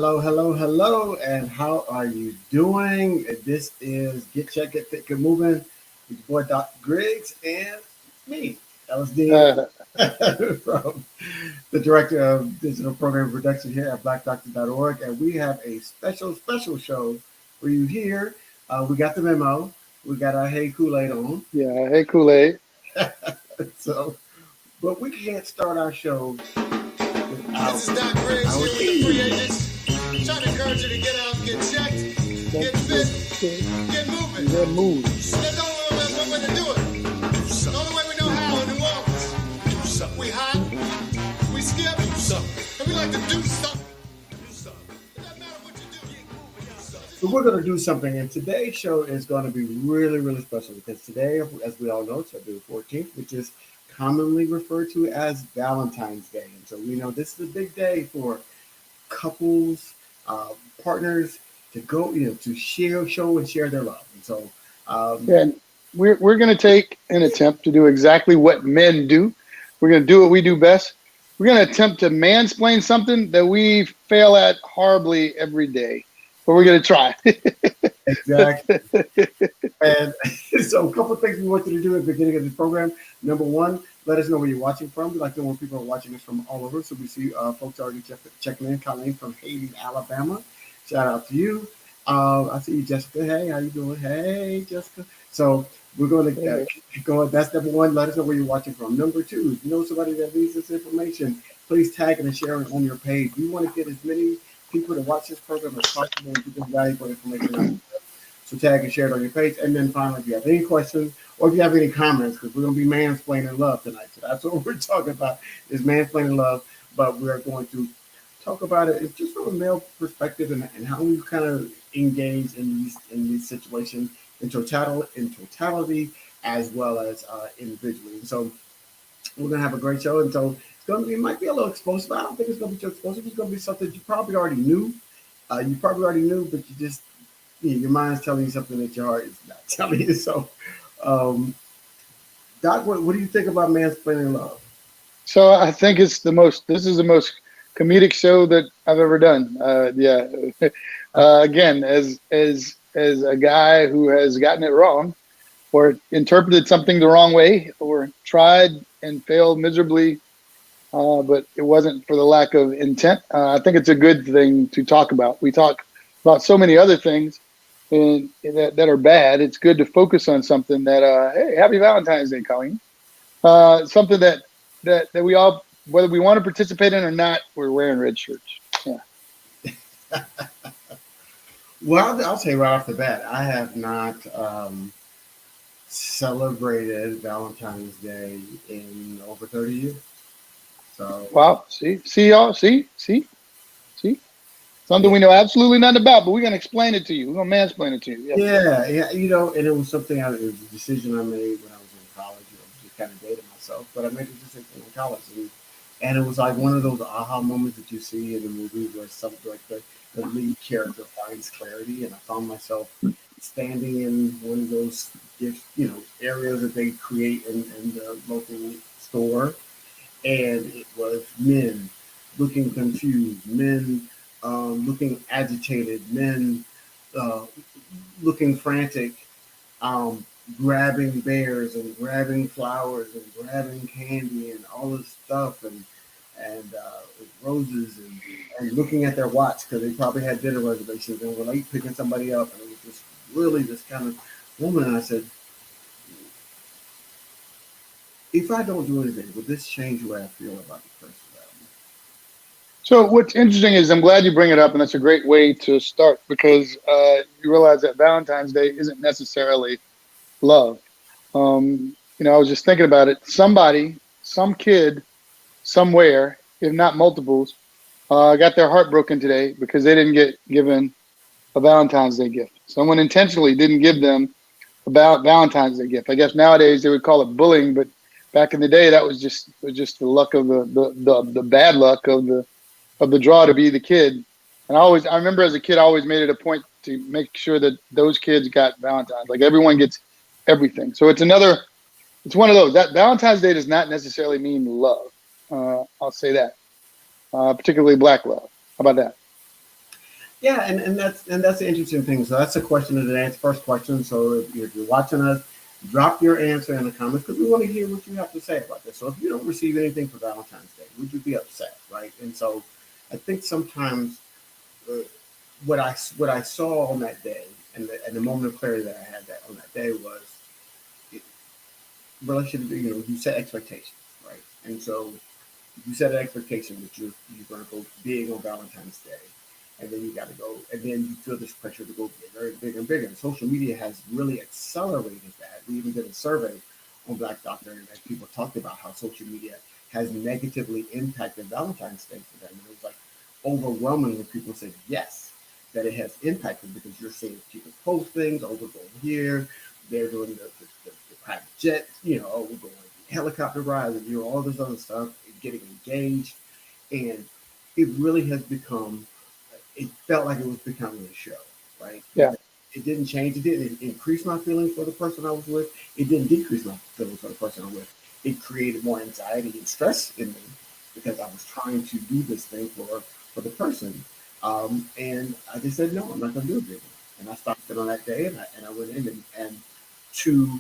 Hello, and how are you doing? This is Get Check, Get Fit, Get Moving with your boy Dr. Griggs and me, LSD, Uh, from the Director of Digital Program Production here at blackdoctor.org. And we have a special show for you here. We got the memo. We got our Hey Kool-Aid on. yeah, hey Kool-Aid. So, but we can't start our show without This is Doc Griggs our here with the free team. agents. Trying to encourage you to get out, get checked, get fit, get moving. Good move. There's only one way to do it. The only way we know how in New Orleans. We hot, we skip, and we like to do something. It doesn't matter what you do. So we're going to do something, and today's show is going to be really special because today, as we all know, it's February 14th, which is commonly referred to as Valentine's Day. And so we know this is a big day for couples, partners to go, to share, show, and share their love. And so, And we're going to take an attempt to do exactly what men do. We're going to do what we do best. We're going to attempt to mansplain something that we fail at horribly every day, but we're going to try. exactly. And so, a couple of things we want you to do at the beginning of this program. Number one, let us know where you're watching from. We like to know when people are watching us from all over. So we see folks already checking in. Colleen from Haiti, Alabama. Shout out to you. I see you, Jessica. Hey, how you doing? Hey, Jessica. So we're going to go. That's number one. Let us know where you're watching from. Number two, if you know somebody that needs this information, please tag and share it on your page. We want to get as many people to watch this program as possible and give them valuable information. So tag and share it on your page. And then finally, if you have any questions or if you have any comments, because we're going to be mansplaining love tonight. So that's what we're talking about is mansplaining love. But we're going to talk about it just from a male perspective and how we kind of engage in these situations in totality as well as individually. And so we're going to have a great show. And so it might be a little explosive. I don't think it's going to be too explosive. It's going to be something you probably already knew. But you just your mind's telling you something that your heart is not telling you. So, Doc, what do you think about mansplaining love? So I think this is the most comedic show that I've ever done. Yeah. Again, as a guy who has gotten it wrong or interpreted something the wrong way or tried and failed miserably, but it wasn't for the lack of intent. I think it's a good thing to talk about. We talk about so many other things that are bad. It's good to focus on something that, hey, happy Valentine's Day, Colleen. Something that we all, whether we want to participate in or not, we're wearing red shirts. Yeah. Well, I'll say right off the bat, I have not celebrated Valentine's Day in over 30 years. So Wow. See y'all. See. Something we know absolutely nothing about, but we're gonna explain it to you. We're gonna mansplain it to you. yeah, and it was something. It was a decision I made when I was in college. Just kind of dated myself, but I made a decision in college, and it was like one of those aha moments that you see in the movies where something like the lead character finds clarity, and I found myself standing in one of those areas that they create in the local store, and it was men looking confused, men looking agitated, men uh, looking frantic, um, grabbing bears and grabbing flowers and grabbing candy and all this stuff and roses and looking at their watch because they probably had dinner reservations and were late picking somebody up and it was just really this kind of woman. And I said, if I don't do anything, would this change the way I feel about the person around me? So what's interesting is I'm glad you bring it up, and that's a great way to start because you realize that Valentine's Day isn't necessarily love. I was just thinking about it. Somebody, some kid, somewhere, if not multiples, got their heart broken today because they didn't get given a Valentine's Day gift. Someone intentionally didn't give them a Valentine's Day gift. I guess nowadays they would call it bullying, but back in the day that was just the luck of the bad luck of the draw to be the kid. And I remember as a kid, I always made it a point to make sure that those kids got Valentine's. Like everyone gets everything. So it's one of those. That Valentine's Day does not necessarily mean love. I'll say that, particularly black love. How about that? Yeah, and that's the interesting thing. So that's the question of the day. First question. So if you're watching us, drop your answer in the comments because we want to hear what you have to say about this. So if you don't receive anything for Valentine's Day, would you be upset, right? And so I think sometimes uh, what I saw on that day and the moment of clarity that I had that on that day was it, relationship. You set expectations, right? And so you set an expectation that you're going to go big on Valentine's Day, and then you got to go, and then you feel this pressure to go bigger and bigger and bigger. And social media has really accelerated that. We even did a survey on Black Doctor, and people talked about how social media has negatively impacted Valentine's Day for them. And it was like overwhelmingly people said yes, that it has impacted because you're seeing people post things over here. They're doing the private jet, oh, we're going helicopter rides and all this other stuff, getting engaged, and it really has become. It felt like it was becoming a show, right? Yeah. It didn't change. It didn't increase my feelings for the person I was with. It didn't decrease my feelings for the person I'm with. It created more anxiety and stress in me because I was trying to do this thing for the person, and I just said no. I'm not going to do it anymore. And I stopped it on that day, and I went in and to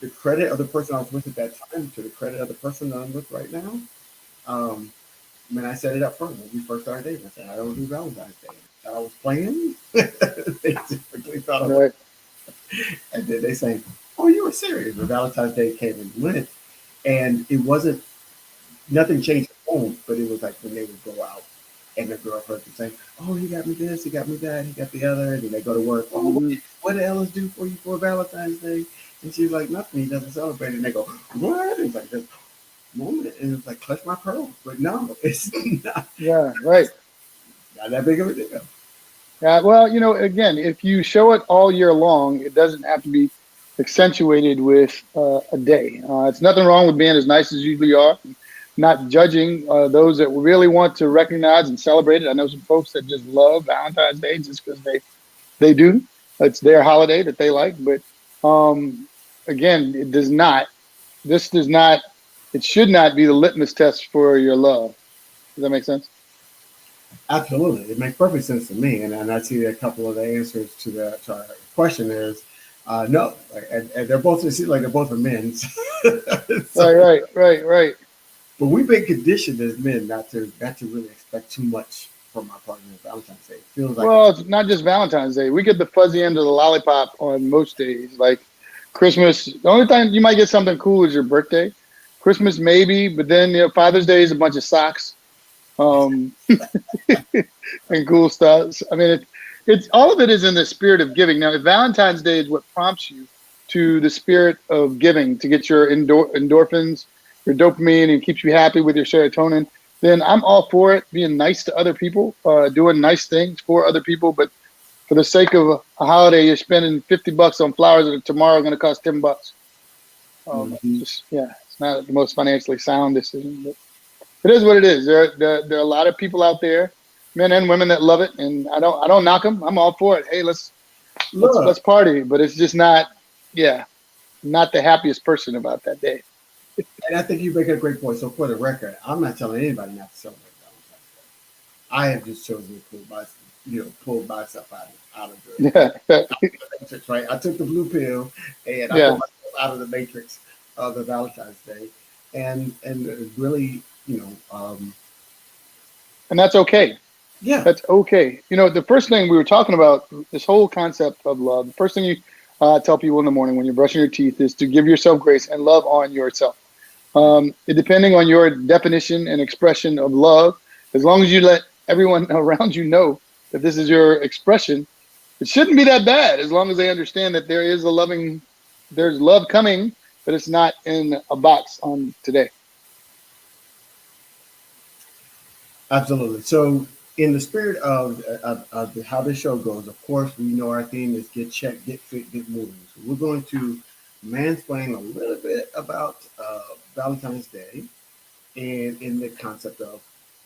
the credit of the person I was with at that time, to the credit of the person that I'm with right now, um, when I set it up front when we first started dating, I said I don't do Valentine's Day. Thought I was playing. They typically thought I was, Right. and then they say, "Oh, you were serious." But Valentine's Day came and went, and it wasn't nothing changed at home, but it was like when they would go out and the girlfriend would say, "Oh, he got me this, he got me that, he got the other," and then they go to work. Oh, Mhm. what did Ellis do for you for Valentine's Day? And she's like, "Nothing. He doesn't celebrate." And they go, "What?" And it's like this moment, and it's like clutch my pearl. But no, it's not, Yeah. Right. not that big of a deal. Yeah. Well, again, if you show it all year long, it doesn't have to be accentuated with a day. It's nothing wrong with being as nice as you usually are. Not judging those that really want to recognize and celebrate it. I know some folks that just love Valentine's Day just because they do. It's their holiday that they like. But again, it does not. This does not. It should not be the litmus test for your love. Does that make sense? Absolutely, it makes perfect sense to me, and I see a couple of the answers to our question is no, and they're both. It seems like they're both for men. Right. So, Right. Right. Right. but we've been conditioned as men not to really expect too much from our partner on Valentine's Day. It feels like Well, it's not just Valentine's Day. We get the fuzzy end of the lollipop on most days, like Christmas. The only time you might get something cool is your birthday. Christmas, maybe, but then Father's Day is a bunch of socks um, and cool stuff. I mean, it's all of it is in the spirit of giving. Now, if Valentine's Day is what prompts you to the spirit of giving to get your endorphins, your dopamine, and keeps you happy with your serotonin, then I'm all for it. Being nice to other people, doing nice things for other people, but for the sake of a holiday, you're spending $50 on flowers that are tomorrow going to cost $10. mhm. Just yeah, it's not the most financially sound decision, but it is what it is. There are a lot of people out there, men and women, that love it, and I don't knock them. I'm all for it. Hey, let's Look, party, but it's just not, yeah, not the happiest person about that day. and I think you make a great point. So for the record, I'm not telling anybody not to celebrate Valentine's Day. I have just chosen to pull myself out of Yeah, the matrix, right? I took the blue pill and I pulled yeah, myself out of the matrix of the Valentine's Day, and really, and that's okay. yeah, That's okay. The first thing we were talking about, this whole concept of love, the first thing you tell people in the morning when you're brushing your teeth is to give yourself grace and love on yourself. Depending on your definition and expression of love, as long as you let everyone around you know that this is your expression, it shouldn't be that bad as long as they understand that there's love coming, but it's not in a box on today. absolutely. So in the spirit of how this show goes, of course, we know our theme is get checked, get fit, get moving. So we're going to mansplain a little bit about Valentine's Day and in the concept of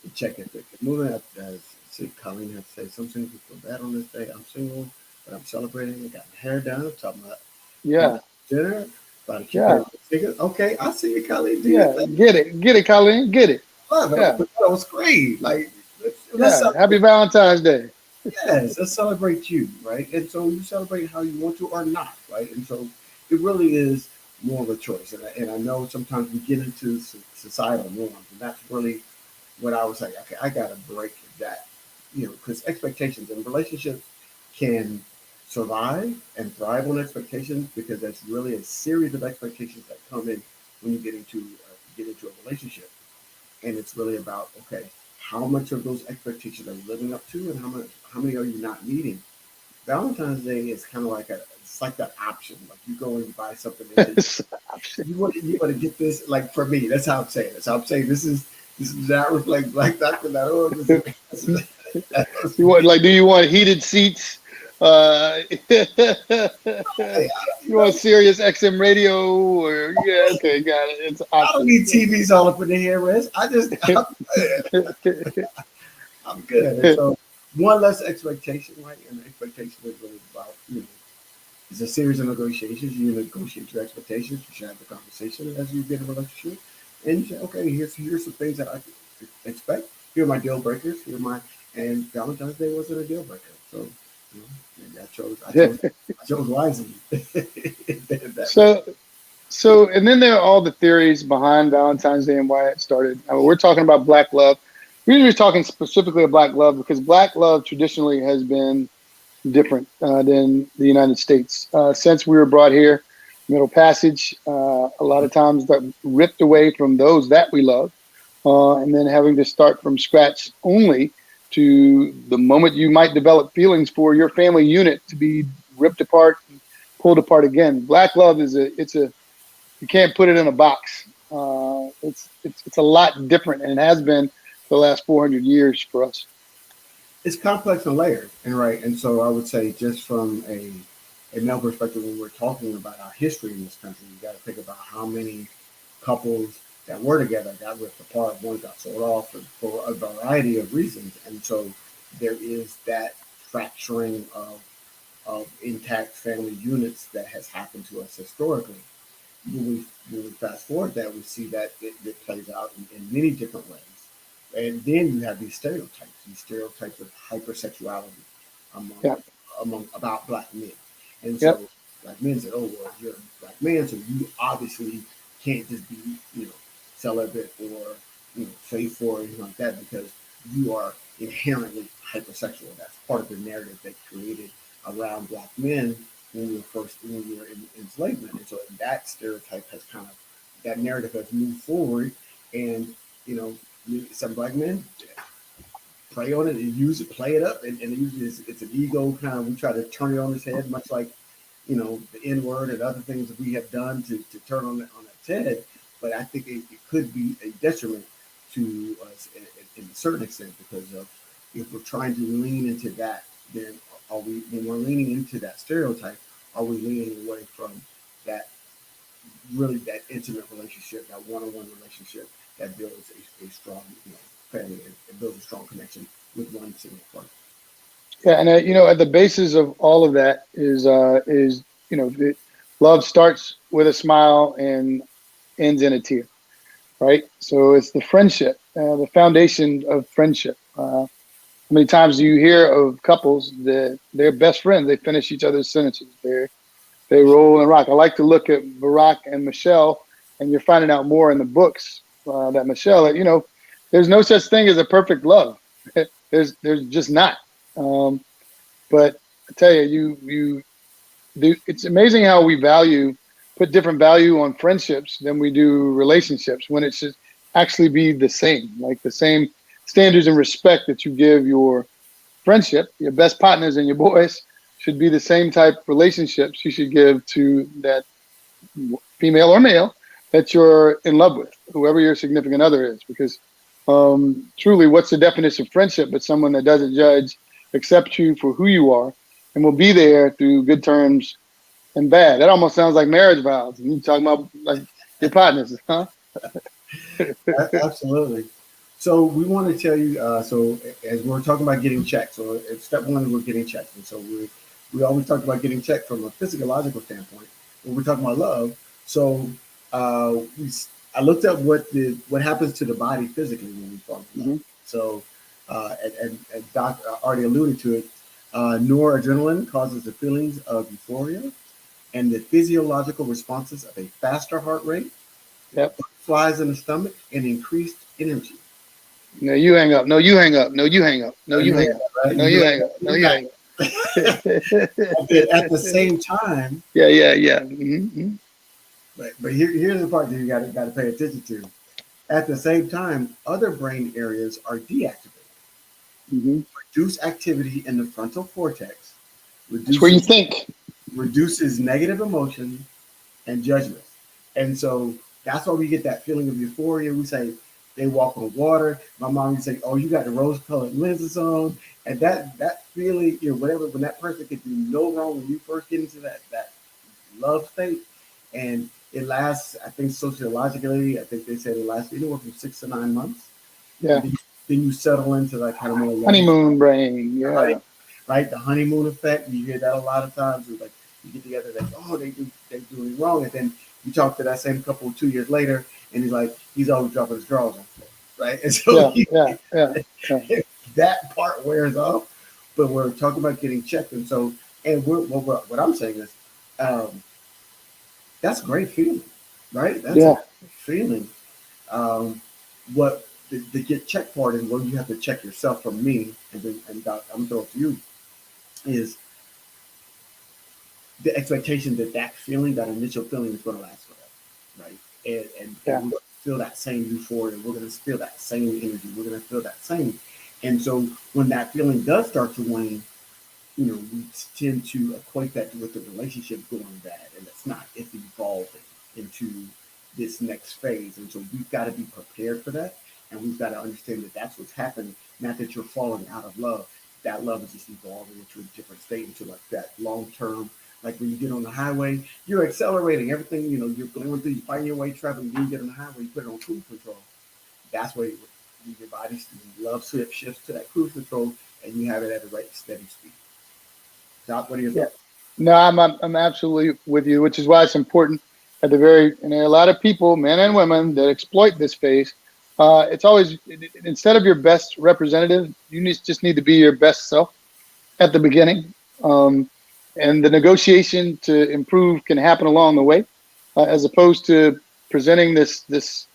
the check and fit, get moving. As see, Colleen had to say, some single people feel bad on this day. I'm single, but I'm celebrating. I got my hair done. I'm talking about going Yeah, to dinner, about to keep yeah, it. Okay, I see you, Colleen. Do your yeah. thing. Get it, Colleen, get it. Love it. Yeah, That was great. Like, let's yeah. celebrate. Happy Valentine's Day. Yes, let's celebrate you, right? And so you celebrate how you want to or not, right? And so it really is more of a choice. And I know sometimes we get into societal norms, and that's really what I was like, okay, I got to break that, because expectations and relationships can survive and thrive on expectations because there's really a series of expectations that come in when you get into a relationship, and it's really about, okay, how much of those expectations are you living up to, and how many are you not meeting. Valentine's Day is kind of like it's like that option. Like you go and you buy something and say, you want to get this. Like for me, that's how I'm saying. That's how I'm saying. This is not reflect Black Doctor. Not all. You want like? Do you want heated seats? You You want know, Sirius XM radio or yeah? Okay, got it. It's I don't options. need TVs all up in the headrest. I'm good. And so one less expectation, right? And the expectation is really about, it's a series of negotiations. You negotiate your expectations. You should have the conversation as you get in a relationship. And you say, okay, here's some things that I expect. Here are my deal breakers. And Valentine's Day wasn't a deal breaker. So, maybe I chose wisely. That way. So and then there are all the theories behind Valentine's Day and why it started. I mean, we're talking about Black love. We're usually talking specifically of Black love because Black love traditionally has been different than the United States. Since we were brought here, Middle Passage, a lot of times that ripped away from those that we love, and then having to start from scratch only to the moment you might develop feelings for your family unit to be ripped apart and pulled apart again. Black love it's a you can't put it in a box. It's a lot different, and it has been the last 400 years for us. It's complex and layered, and right. And so I would say, just from a male perspective, when we're talking about our history in this country, you got to think about how many couples that were together got ripped apart. One got sold off for a variety of reasons, and so there is that fracturing of intact family units that has happened to us historically. When we fast forward that, we see that it plays out in many different ways. And then you have these stereotypes of hypersexuality among Yeah. about black men. And Yep. so black men said, oh, well, you're a black man, so you obviously can't just be, celibate or, faithful or anything like that because you are inherently hypersexual. That's part of the narrative they created around black men when we were in enslavement. And so that stereotype has kind of that narrative has moved forward, and you know some black men play on it and use it, play it up, and usually it's an ego kind of. We try to turn it on its head, much like the N word and other things that we have done to turn on its head. But I think it could be a detriment to us in a certain extent because of if we're trying to lean into that, then are we when we're leaning into that stereotype, are we leaning away from that that intimate relationship, that one-on-one relationship that builds a strong family and builds a strong connection with one single partner. Yeah, and at the basis of all of that is love starts with a smile and ends in a tear, right? So it's the friendship, the foundation of friendship. How many times do you hear of couples that they're best friends? They finish each other's sentences. They roll and rock. I like to look at Barack and Michelle, and you're finding out more in the books that Michelle, there's no such thing as a perfect love. there's just not. Um, but I tell it's amazing how we put different value on friendships than we do relationships when it should actually be the same, like the same standards and respect that you give your friendship, your best partners and your boys should be the same type of relationships you should give to that female or male that you're in love with, whoever your significant other is. Because truly, what's the definition of friendship but someone that doesn't judge, accepts you for who you are, and will be there through good terms and bad? That almost sounds like marriage vows. You talking about like your partners, huh? Absolutely. So we want to tell you. So as we're talking about getting checked, so step one, we're getting checked, and so we always talk about getting checked from a physiological standpoint. When we're talking about love, so I looked up what happens to the body physically when we fall in love. Mm-hmm. So And Doc already alluded to it. Noradrenaline causes the feelings of euphoria and the physiological responses of a faster heart rate, Yep. flies in the stomach, and increased energy. No, you hang up. No, you hang up. No, you hang up. No, you Yeah, hang up. right. No, You you like hang up. No, you hang up. at the same time, Yeah, yeah, yeah. Mm-hmm. but here's the part that you got to pay attention to. At the same time, other brain areas are deactivated. Mm-hmm. Reduce activity in the frontal cortex, That's where you reduces think. reduces negative emotion and judgment. And so that's why we get that feeling of euphoria. We say they walk on water. My mom would say, "Oh, you got the rose-colored lenses on," and that feeling, whatever. When that person could do no wrong when you first get into that love state, and it lasts. I think sociologically, I think they said it lasts anywhere from 6 to 9 months, and Yeah. then you settle into that kind of more loving, Honeymoon brain. right? Yeah. Right, the honeymoon effect. You hear that a lot of times. It's like you get together, like, oh, they doing wrong, and then you talk to that same couple 2 years later, and he's like, he's always dropping his drawers on the floor, right? And so Yeah. Yeah. Yeah. Yeah. that part wears off. But we're talking about getting checked, and so, and what I'm saying is, um, that's a great feeling, right? That's a Yeah. great feeling. Um, what the get checked part is where you have to check yourself from me, and then and Doc, I'm throwing it to you is the expectation that that initial feeling is going to last forever, right? And Yeah. we're going to feel that same euphoria. We're going to feel that same energy. We're going to feel that same. And so when that feeling does start to wane, we tend to equate that with the relationship going bad, and it's not. It's evolving into this next phase, and so we've got to be prepared for that, and we've got to understand that that's what's happening. Not that you're falling out of love. That love is just evolving into a different state, into like that long term. Like when you get on the highway, you're accelerating everything. You're going through. You find your way traveling. You get on the highway. You put it on cruise control. That's where your body love shifts to that cruise control, and you have it at a right steady speed. Doc, what are your Yeah. thoughts? No, I'm absolutely with you, which is why it's important at the very, and there are a lot of people, men and women, that exploit this phase. It's always, instead of your best representative, just need to be your best self at the beginning. Um, and the negotiation to improve can happen along the way, as opposed to presenting this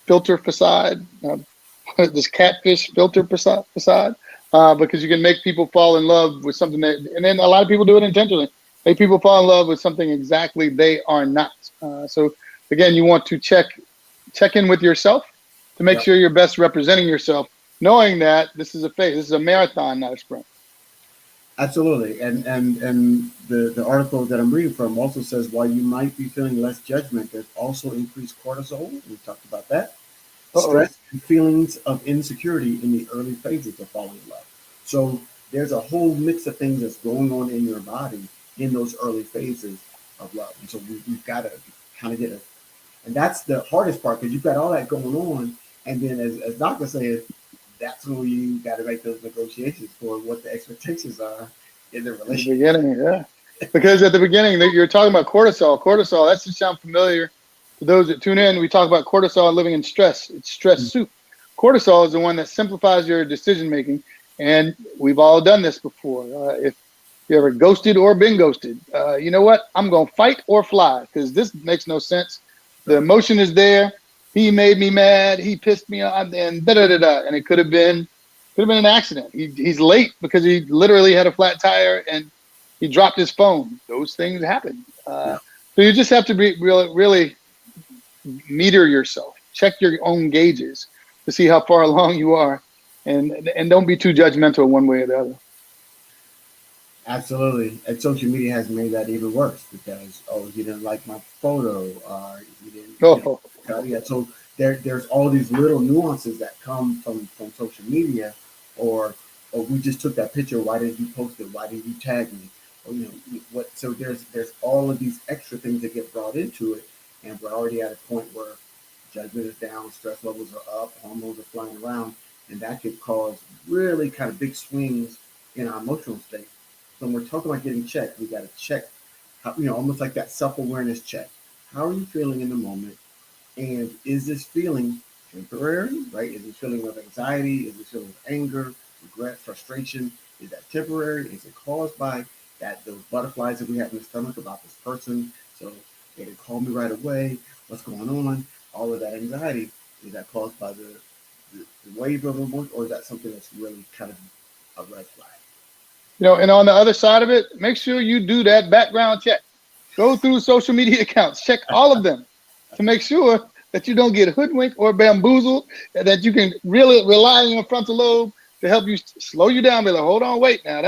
filter facade, this catfish filter facade, because you can make people fall in love with something that, and then a lot of people do it intentionally. Make people fall in love with something exactly they are not. So again, you want to check in with yourself to make Yeah, sure you're best representing yourself, knowing that this is a phase, this is a marathon, not a sprint. absolutely. And the article that I'm reading from also says while you might be feeling less judgment, there's also increased cortisol. We talked about that. Uh-oh. Stress and feelings of insecurity in the early phases of falling in love. So there's a whole mix of things that's going on in your body in those early phases of love. And so we've got to kind of and that's the hardest part because you've got all that going on. And then as Doctor said, that's when you got to make those negotiations for what the expectations are in the In the relationship. beginning, yeah. Because at the beginning, you're talking about cortisol. Cortisol, that should sound familiar to those that tune in. We talk about cortisol living in stress. It's stress soup. Cortisol is the one that simplifies your decision making. And we've all done this before. If you ever ghosted or been ghosted, you know what? I'm going to fight or fly because this makes no sense. The emotion is there. He made me mad. He pissed me off, and da da da da. And it could have been an accident. He's late because he literally had a flat tire and he dropped his phone. Those things happen. Yeah, So you just have to be really meter yourself, check your own gauges to see how far along you are, and don't be too judgmental one way or the other. absolutely. And social media has made that even worse because, oh, you didn't like my photo, or you didn't, Oh, yeah. So there's all these little nuances that come from social media, or we just took that picture. Why did you post it? Why did you tag me? Or what? So there's all of these extra things that get brought into it, and we're already at a point where judgment is down, stress levels are up, hormones are flying around, and that could cause really kind of big swings in our emotional state. So when we're talking about getting checked, we got to check, how, almost like that self awareness check. How are you feeling in the moment? And is this feeling temporary, right? Is it feeling of anxiety? Is it feeling of anger, regret, frustration? Is that temporary? Is it caused by those butterflies that we have in the stomach about this person? So they didn't call me right away. What's going on? All of that anxiety, is that caused by the wave of emotion, or is that something that's really kind of a red flag? And on the other side of it, make sure you do that background check. Go through social media accounts, check all of them to make sure that you don't get hoodwinked or bamboozled, and that you can really rely on your frontal lobe to help you slow you down. Be like, hold on, wait, now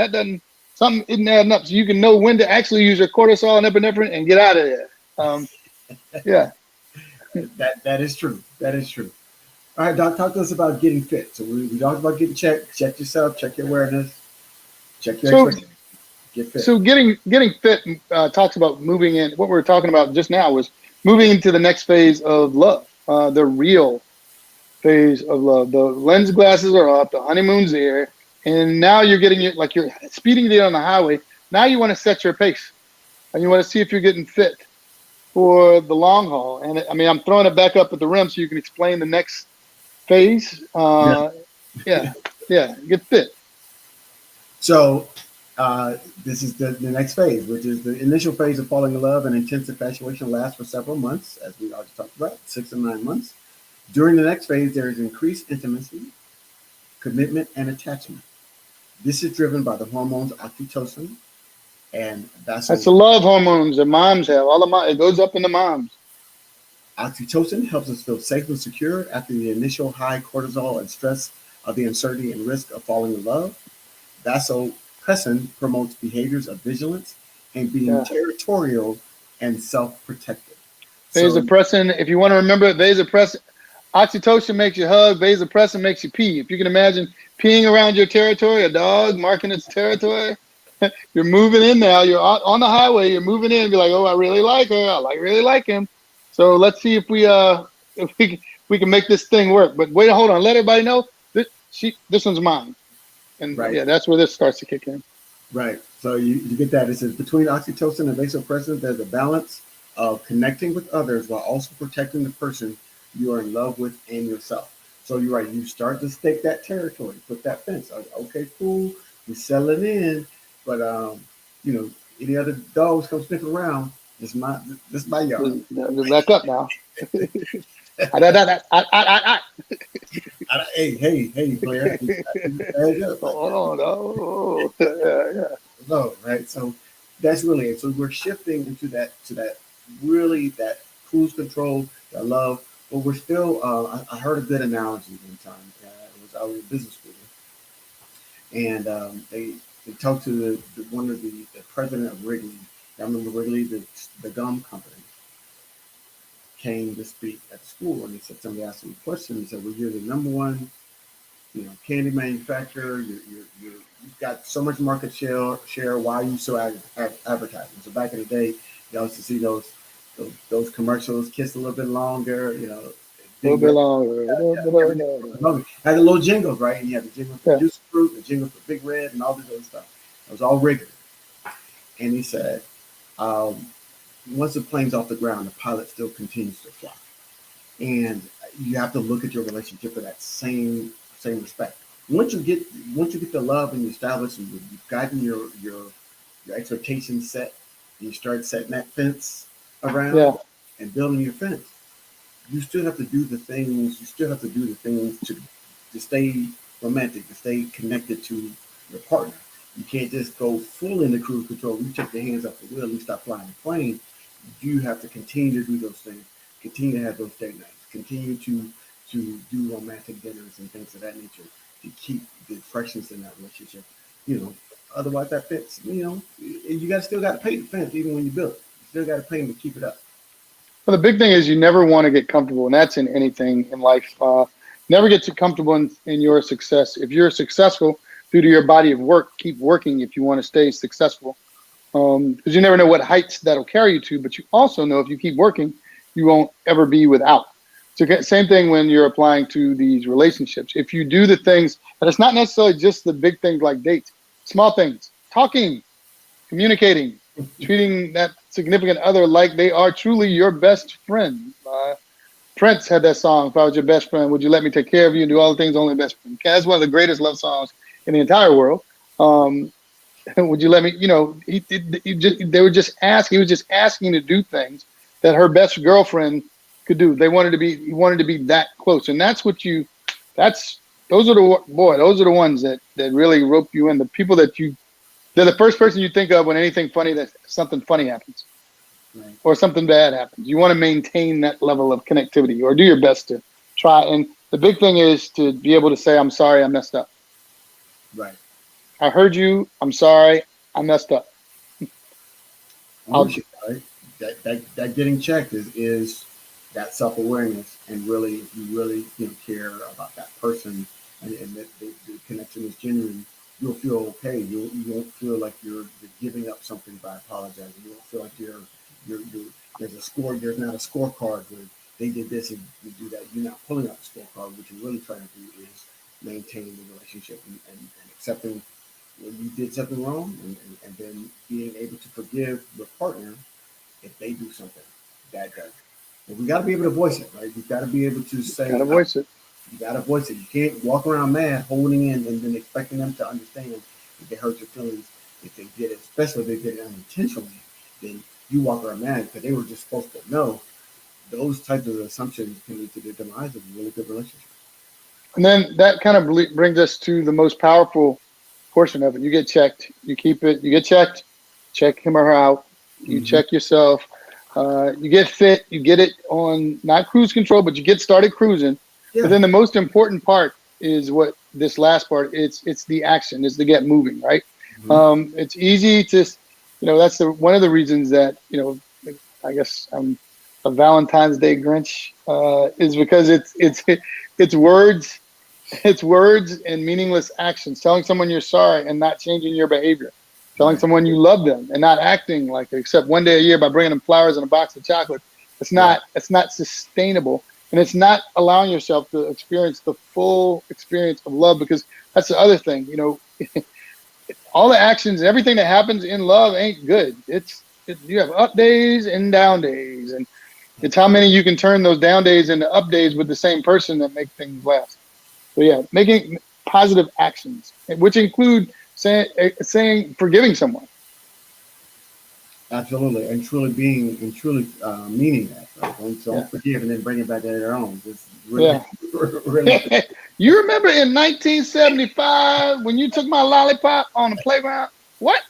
something isn't adding up, so you can know when to actually use your cortisol and epinephrine and get out of there. Yeah. That is true. That is true. All right, Doc, talk to us about getting fit. So we talked about getting checked. Check yourself. Check your awareness. Check your expectations. Get fit. So getting fit talks about moving in. What we were talking about just now was moving into the next phase of love, the real phase of love. The lens glasses are up, the honeymoon's there, and now you're getting it like you're speeding it on the highway. Now you want to set your pace, and you want to see if you're getting fit for the long haul. And I mean, I'm throwing it back up at the rim so you can explain the next phase. Yeah, get fit. So this is the next phase, which is the initial phase of falling in love, and intense infatuation lasts for several months, as we already talked about, 6 to 9 months. During the next phase, there is increased intimacy, commitment, and attachment. This is driven by the hormones oxytocin and that's the love hormones that moms have. It goes up in the moms. Oxytocin helps us feel safe and secure after the initial high cortisol and stress of the uncertainty and risk of falling in love. Vasopressin promotes behaviors of vigilance and being territorial and self-protective. Vasopressin, if you want to remember it, vasopressin, oxytocin makes you hug, vasopressin makes you pee. If you can imagine peeing around your territory, a dog marking its territory, you're moving in now. You're on the highway. You're moving in and be like, oh, I really like her. I really like him. So let's see if we can make this thing work. But wait, hold on. Let everybody know this one's mine. And right. That's where this starts to kick in. Right. So you get that. It says between oxytocin and vasopressin, there's a balance of connecting with others while also protecting the person you are in love with and yourself. So you're right. You start to stake that territory, put that fence. Okay, cool. We're settling in, but any other dogs come sniffing around. This is my yard. Back up now. Hey, player. No, right. So that's really it. So we're shifting into that really that cruise control, that love. But we're still. I heard a good analogy one time. I was in business school, and they talked to one of the president of Wrigley. I remember Wrigley, the gum company, came to speak at school, and he said, somebody asked him a question. He said, well, you're the number one, candy manufacturer. You've got so much market share. Why are you so advertising? So back in the day, you used to see those commercials, kiss a little bit longer, a little bit longer. Had the little jingles, right? And you had the jingle for Juice Fruit, the jingle for Big Red, and all this other stuff. It was all Wrigley. And he said, once the plane's off the ground, the pilot still continues to fly. And you have to look at your relationship with that same respect. Once you get the love and you establish and you've gotten your expectations set, and you start setting that fence around and building your fence, you still have to do the things. You still have to do the things to stay romantic, to stay connected to your partner. You can't just go full into cruise control. You take your hands off the wheel, you stop flying the plane. You have to continue to do those things, continue to have those date nights, continue to do romantic dinners and things of that nature to keep the freshness in that relationship. Otherwise that fence, you still got to pay the fence even when you build it. You still got to pay them to keep it up. Well, the big thing is you never want to get comfortable, and that's in anything in life. Never get too comfortable in your success. If you're successful due to your body of work, keep working if you want to stay successful. Because you never know what heights that'll carry you to, but you also know if you keep working, you won't ever be without. So same thing when you're applying to these relationships. If you do the things, and it's not necessarily just the big things like dates, small things, talking, communicating, treating that significant other like they are truly your best friend, Prince had that song, "If I Was Your Best Friend, Would You Let Me Take Care of You and Do All the Things Only a Best Friend Can?" That's one of the greatest love songs in the entire world. Would you let me? They were just asking. He was just asking to do things that her best girlfriend could do. He wanted to be that close, and that's what you. That's those are those are the ones that really rope you in. The people they're the first person you think of when something funny happens, Right. or something bad happens. You want to maintain that level of connectivity, or do your best to try. And the big thing is to be able to say, "I'm sorry, I messed up. Right. I heard you. I'm sorry, I messed up." I'm with you, right? That getting checked is that self awareness, and really, if you really care about that person, and that the connection is genuine, you'll feel okay. You won't feel like you're giving up something by apologizing. You won't feel like you're there's a score. There's not a scorecard where they did this and you do that. You're not pulling out the scorecard. What you're really trying to do is maintain the relationship, and accepting when you did something wrong, and then being able to forgive your partner if they do something that does. And we got to be able to voice it, right? You got to be able to say, Gotta voice it. you got to voice it. You can't walk around mad, holding in, and then expecting them to understand if they hurt your feelings. If they did it, especially if they did it unintentionally, then you walk around mad because they were just supposed to know. Those types of assumptions can lead to the demise of a really good relationship. And then that kind of brings us to the most powerful portion of it. You get checked. You keep it. You get checked. Check him or her out. You check yourself. You get fit. You get it on not cruise control, but you get started cruising. Yeah. But then the most important part is what this last part. It's the action. Is to get moving. Right. It's easy to, that's one of the reasons that I guess I'm a Valentine's Day Grinch is because it's words. It's words and meaningless actions. Telling someone you're sorry and not changing your behavior. Telling someone you love them and not acting like it, except one day a year by bringing them flowers and a box of chocolate. It's not sustainable, and it's not allowing yourself to experience the full experience of love, because that's the other thing. All the actions and everything that happens in love ain't good. You have up days and down days, and it's how many you can turn those down days into up days with the same person that make things last. So yeah, making positive actions, which include saying forgiving someone. Absolutely, and truly meaning that. Right? Don't forgive and then bring it back to their own. Really, really. You remember in 1975 when you took my lollipop on the playground? What?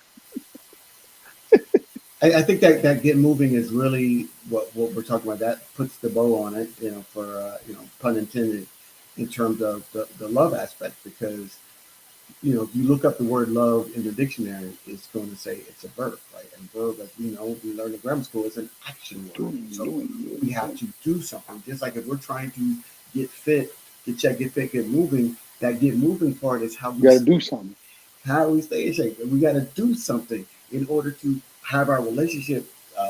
I think that get moving is really what we're talking about. That puts the bow on it, for pun intended, in terms of the love aspect, because if you look up the word love in the dictionary, it's going to say it's a verb, right? And verb, as we know, we learned in grammar school, is an action word. So we have to do something. Just like if we're trying to get fit, get fit, get moving, that get moving part is how we got to do something. How we stay in shape. And we got to do something in order to have our relationship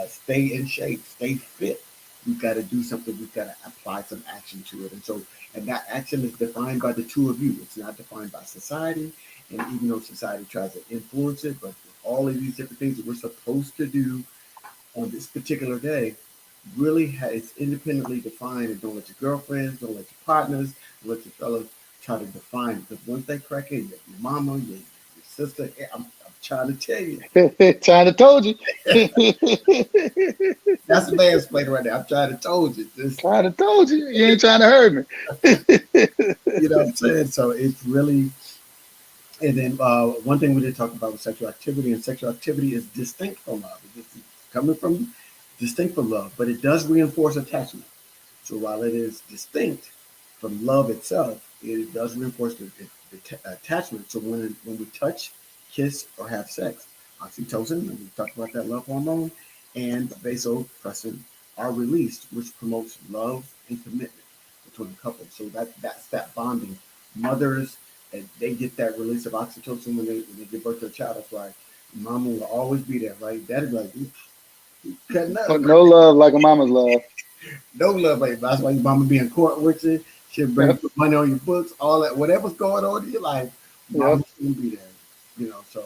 stay in shape, stay fit. We've got to do something. We've got to apply some action to it. And that action is defined by the two of you. It's not defined by society. And even though society tries to influence it, but all of these different things that we're supposed to do on this particular day, really it's independently defined. And don't let your girlfriends, don't let your partners, don't let your fellas try to define it. Because once they crack in, your mama, your sister, I'm trying to tell you. Trying to told you. That's a man-splain right there. I'm trying to told you. Trying to told you. You ain't trying to hurt me. You know what I'm saying? So it's really, and then one thing we did talk about was sexual activity, and sexual activity is distinct from love. It's coming from distinct from love, but it does reinforce attachment. So while it is distinct from love itself, it does reinforce the attachment. So when we touch, kiss, or have sex, oxytocin, and we talked about that love hormone, and vasopressin are released, which promotes love and commitment between couples. So that's that bonding. Mothers, and they get that release of oxytocin when they give birth to a child. That's why mama will always be there, right? Daddy be like, cutting up. No love like a mama's love. No love, baby. That's why your mama be in court with you. She'll bring money on your books, all that, whatever's going on in your life, mama's gonna be there. So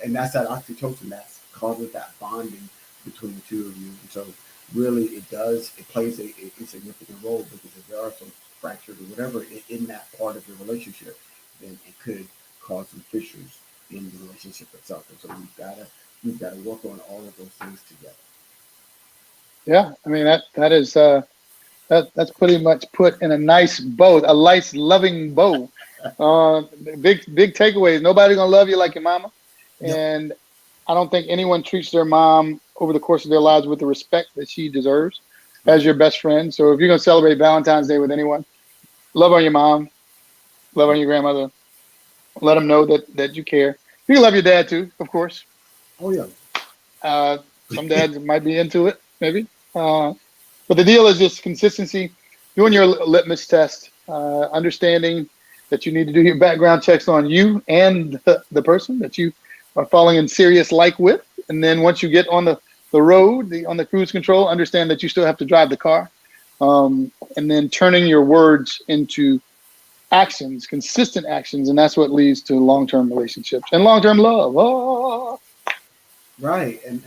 and that's that oxytocin that causes that bonding between the two of you. And so really it plays a significant role, because if there are some fractures or whatever in that part of the relationship, then it could cause some fissures in the relationship itself. And so we've gotta work on all of those things together. Yeah, I mean that is that's pretty much put in a nice bow, a nice loving bow. Uh, big takeaways. Nobody's gonna love you like your mama, Yep. and I don't think anyone treats their mom over the course of their lives with the respect that she deserves as Right. your best friend. So if you're gonna celebrate Valentine's Day with anyone, love on your mom, love on your grandmother. Let them know that you care. You can love your dad too, of course. Oh yeah. Some dads might be into it, maybe. Uh, but the deal is just consistency, doing your litmus test, understanding that you need to do your background checks on you and the person that you are falling in serious like with. And then once you get on the road, on the cruise control, understand that you still have to drive the car. And then turning your words into actions, consistent actions. And that's what leads to long-term relationships and long-term love. Oh, Right. And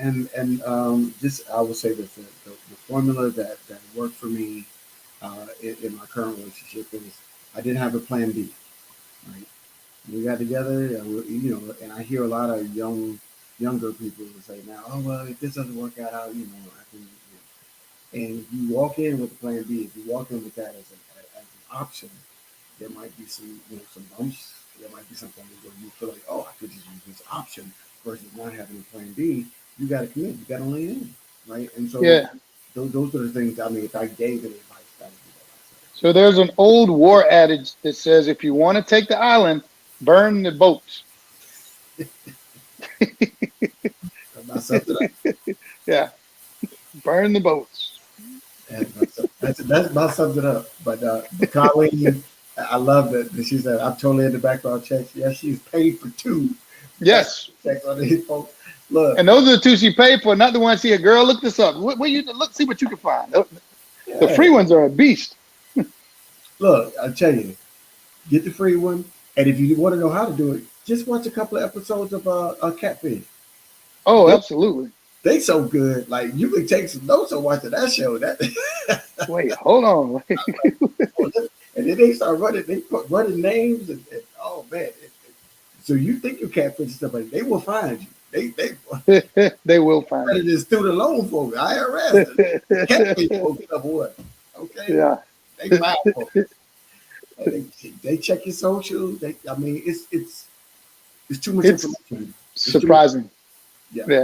just I would say that the formula that worked for me in my current relationship is I didn't have a plan B. Right. We got together, and and I hear a lot of younger people who say now, oh well, if this doesn't work out, I can. And if you walk in with a plan B, if you walk in with that as an option, there might be some bumps. There might be something where you feel like, oh, I could just use this option versus not having a plan B. You got to commit. You got to lean in, right? And so yeah. those are the things. I mean, if I gave any advice, that would be that. So there's an old war adage that says if you want to take the island, burn the boats. I summed it up. Yeah, burn the boats. That's about sums it up. But Colleen, I love that she said I'm totally in the background checks. Yes, she's paid for two Yes. checks on these folks. Look, And those are the two she paid for, not the ones see a girl. Look this up. What you look? See what you can find. The yeah, free ones are a beast. look, I tell you, get the free one, and if you want to know how to do it, just watch a couple of episodes of Catfish. Oh, They, absolutely. they so good. Like you can take some notes on watching that show. That Wait, hold on. and then they start running. They put running names and oh man. So you think you catfish somebody, they will find you. They will find Rather it. than student loan folks, IRS, catfish folks up what? Okay, Yeah, they find folks. They check your social. I mean, it's too much it's information. It's too much. surprising. Yeah, Yeah,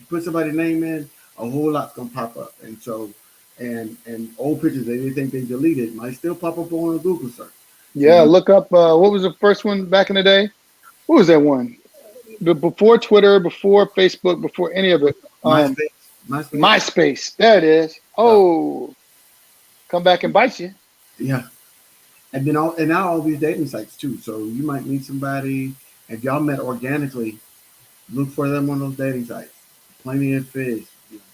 you put somebody's name in, a whole lot's gonna pop up, and so and old pictures they think they deleted might still pop up on a Google search. So yeah. Look up. What was the first one back in the day? What was that one? Before Twitter, before Facebook, before any of it. MySpace, MySpace, MySpace. There it is. yeah, Oh, come back and bite you. yeah. And then now all these dating sites too. So you might meet somebody, if y'all met organically, look for them on those dating sites. Plenty of fish,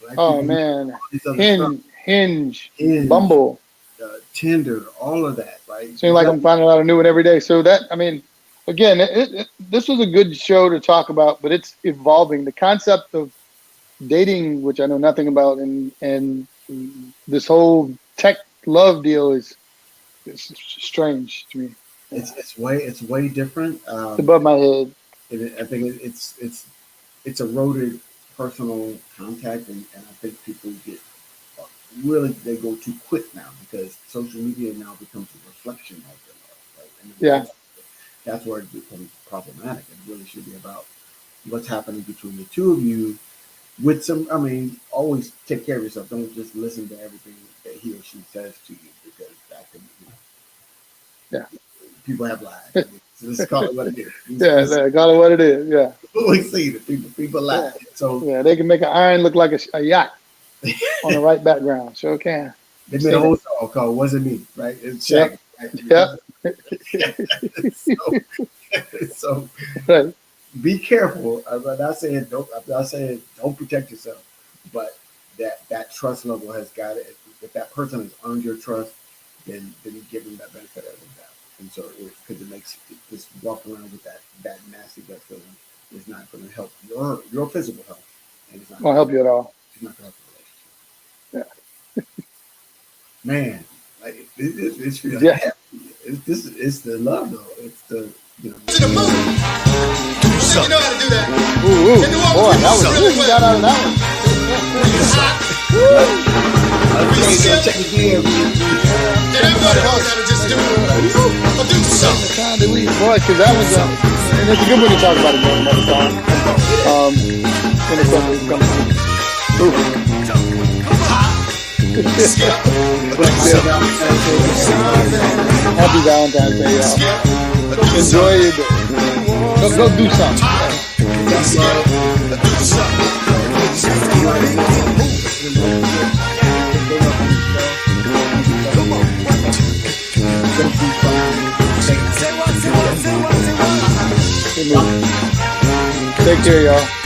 black Oh people, man, all this other stuff, Hinge, Hinge, Bumble. Tinder, all of that, right? Seems like I'm finding out a new one every day. So that, I mean, again, this was a good show to talk about, but it's evolving. The concept of dating, which I know nothing about, and this whole tech love deal it's strange to me. It's way different. It's above my head. I think it's eroded personal contact, and I think people get really they go too quick now because social media now becomes a reflection of their love, right? And Yeah. that's where it becomes problematic. It really should be about what's happening between the two of you. With some, I mean, always take care of yourself. Don't just listen to everything that he or she says to you because that can, Yeah. people have lives. So let's call it what it is. Yeah, call it what it is. Yeah. We see that people lie. So Yeah, they can make an iron look like a yacht on the right background. Sure can. they made a whole song called "Wasn't Me," right? It's Yep. Shaggy. Right? so Right. be careful. I'm not saying don't protect yourself, but that trust level has got it. If that person has earned your trust, then you give them that benefit of the doubt. And so because it makes just walking around with that nasty gut feeling is not going to help your physical health, and it's not Won't help you at all. It's not going to help the relationship. Man, like it's feeling Yeah. happy. It's the love though. It's the To the moon. So you know how to do that. Ooh, Can you walk boy, through that was really you well? got out of that one. okay. So check again. And everybody knows how to just do it. Or do something. Boy, because that was and it's a good one to talk about again another time. When it's coming. Ooh. Happy Valentine's Day, y'all. Enjoy your day. Go do something. Take care, y'all.